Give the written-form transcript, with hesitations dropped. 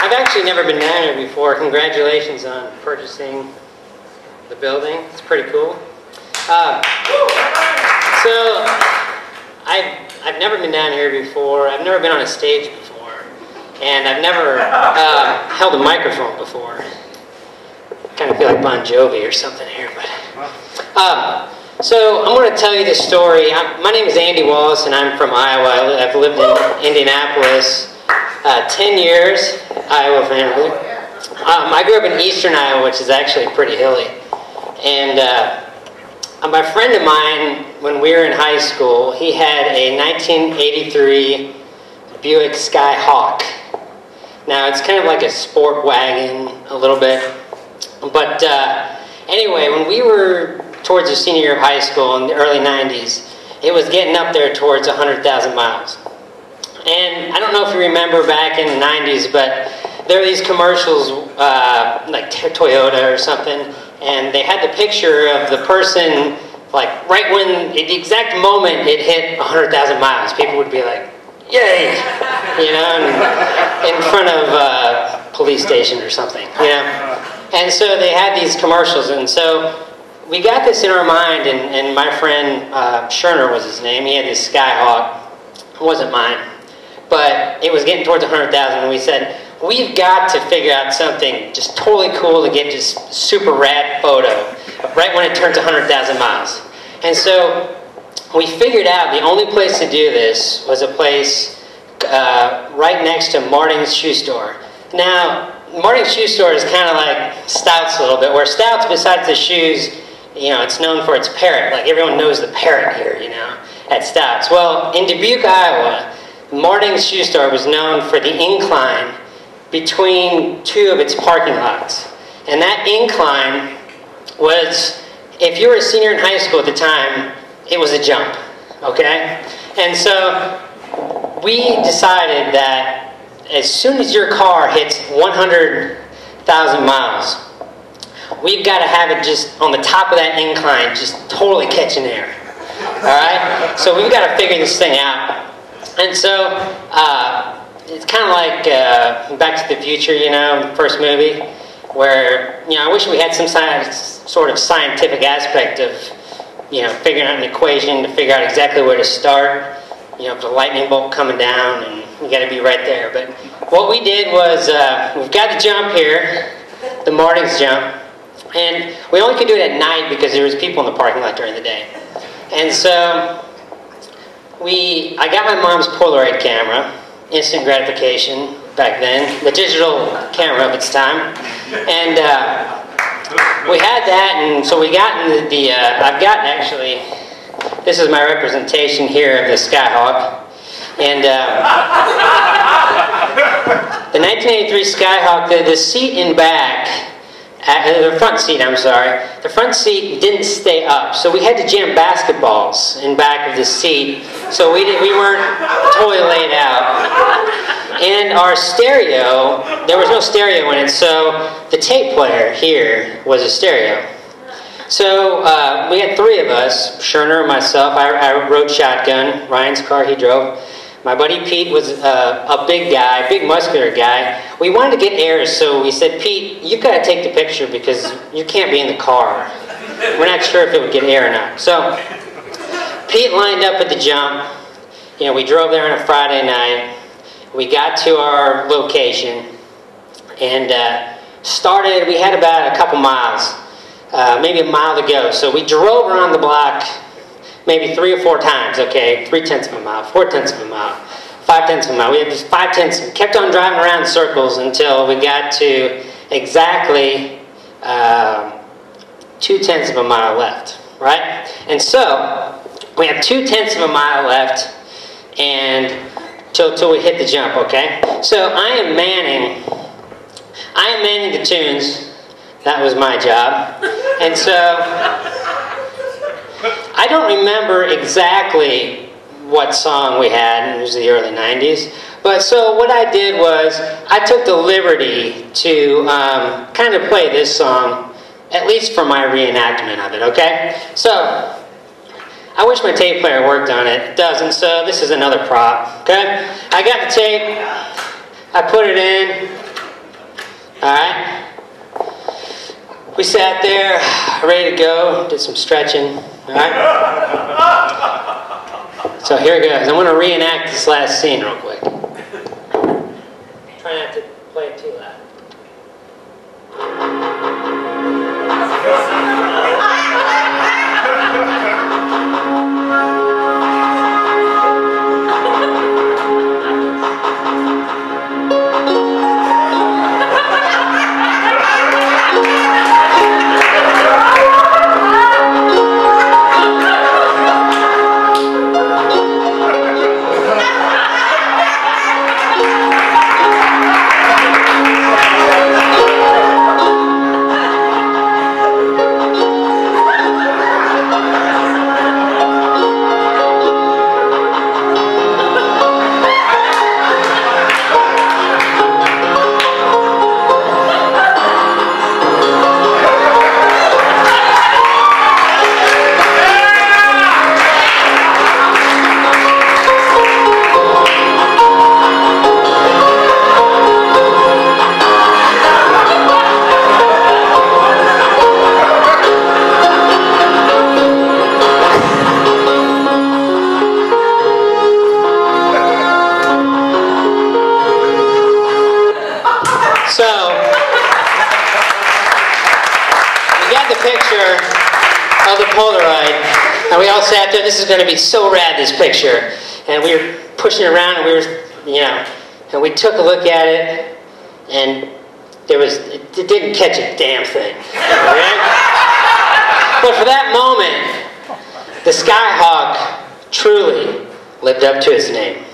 I've actually never been down here before. Congratulations on purchasing the building. It's pretty cool. So, I've never been down here before. I've never been on a stage before. And I've never held a microphone before. Kind of feel like Bon Jovi or something here. But so I'm going to tell you this story. My name is Andy Wallace, and I'm from Iowa. I've lived in Indianapolis 10 years, Iowa family. I grew up in eastern Iowa, which is actually pretty hilly. And my friend of mine, when we were in high school, he had a 1983 Buick Skyhawk. Now, it's kind of like a sport wagon, a little bit. But anyway, when we were towards the senior year of high school in the early 90s, it was getting up there towards 100,000 miles. And I don't know if you remember back in the 90s, but there were these commercials, like Toyota or something, and they had the picture of the person, like right when, the exact moment it hit 100,000 miles, people would be like, yay, you know, in front of a police station or something, you know. And so they had these commercials, and so we got this in our mind, and my friend, Scherner was his name, he had this Skyhawk. It wasn't mine, but it was getting towards 100,000, and we said, we've got to figure out something just totally cool to get just super rad photo right when it turns 100,000 miles. And so we figured out the only place to do this was a place right next to Martin's shoe store. Now, Martin's shoe store is kind of like Stout's a little bit, where Stout's, besides the shoes, you know, it's known for its parrot. Like everyone knows the parrot here, you know, at Stout's. Well, in Dubuque, Iowa, Martin's shoe store was known for the incline between two of its parking lots. And that incline was, if you were a senior in high school at the time, it was a jump, okay? And so we decided that as soon as your car hits 100,000 miles, we've got to have it just on the top of that incline, just totally catching air, all right? So we've got to figure this thing out. And so it's kind of like Back to the Future, you know, the first movie, where, you know, I wish we had some sort of scientific aspect of, you know, figuring out an equation to figure out exactly where to start, you know, if the lightning bolt coming down, and we got to be right there. But what we did was, we've got the jump here, the Martin's jump, and we only could do it at night because there was people in the parking lot during the day. And so I got my mom's Polaroid camera, instant gratification back then, the digital camera of its time, and we had that, and so we got in I've got actually, this is my representation here of the Skyhawk, and the 1983 Skyhawk, the seat in back, the front seat, I'm sorry, the front seat didn't stay up, so we had to jam basketballs in back of the seat, so we weren't totally laid out. And our stereo, there was no stereo in it, so the tape player here was a stereo. So we had three of us, Scherner, myself, I rode shotgun, Ryan's car he drove. My buddy Pete was a big guy, big muscular guy. We wanted to get air, so we said, Pete, you've got to take the picture because you can't be in the car. We're not sure if it would get air or not. So Pete lined up at the jump. You know, we drove there on a Friday night. We got to our location and started, we had about a couple miles, maybe a mile to go. So we drove around the block maybe 3 or 4 times, okay? 3/10 of a mile, 4/10 of a mile, 5/10 of a mile. We had just 5/10, we kept on driving around in circles until we got to exactly 2/10 of a mile left, right? And so we have 2/10 of a mile left, and till we hit the jump, okay? So I am manning the tunes. That was my job. And so I don't remember exactly what song we had. It was the early 90s. But so what I did was I took the liberty to kind of play this song, at least for my reenactment of it, okay? So I wish my tape player worked on it. It doesn't, so this is another prop, okay? I got the tape, I put it in, Alright? We sat there, ready to go, did some stretching. Alright? So here it goes. I'm going to reenact this last scene real quick. Try not to play it too loud. Of the Polaroid, and we all sat there. This is going to be so rad, this picture. And we were pushing it around, and we were, you know, and we took a look at it, and it didn't catch a damn thing. Right? But for that moment, the Skyhawk truly lived up to its name.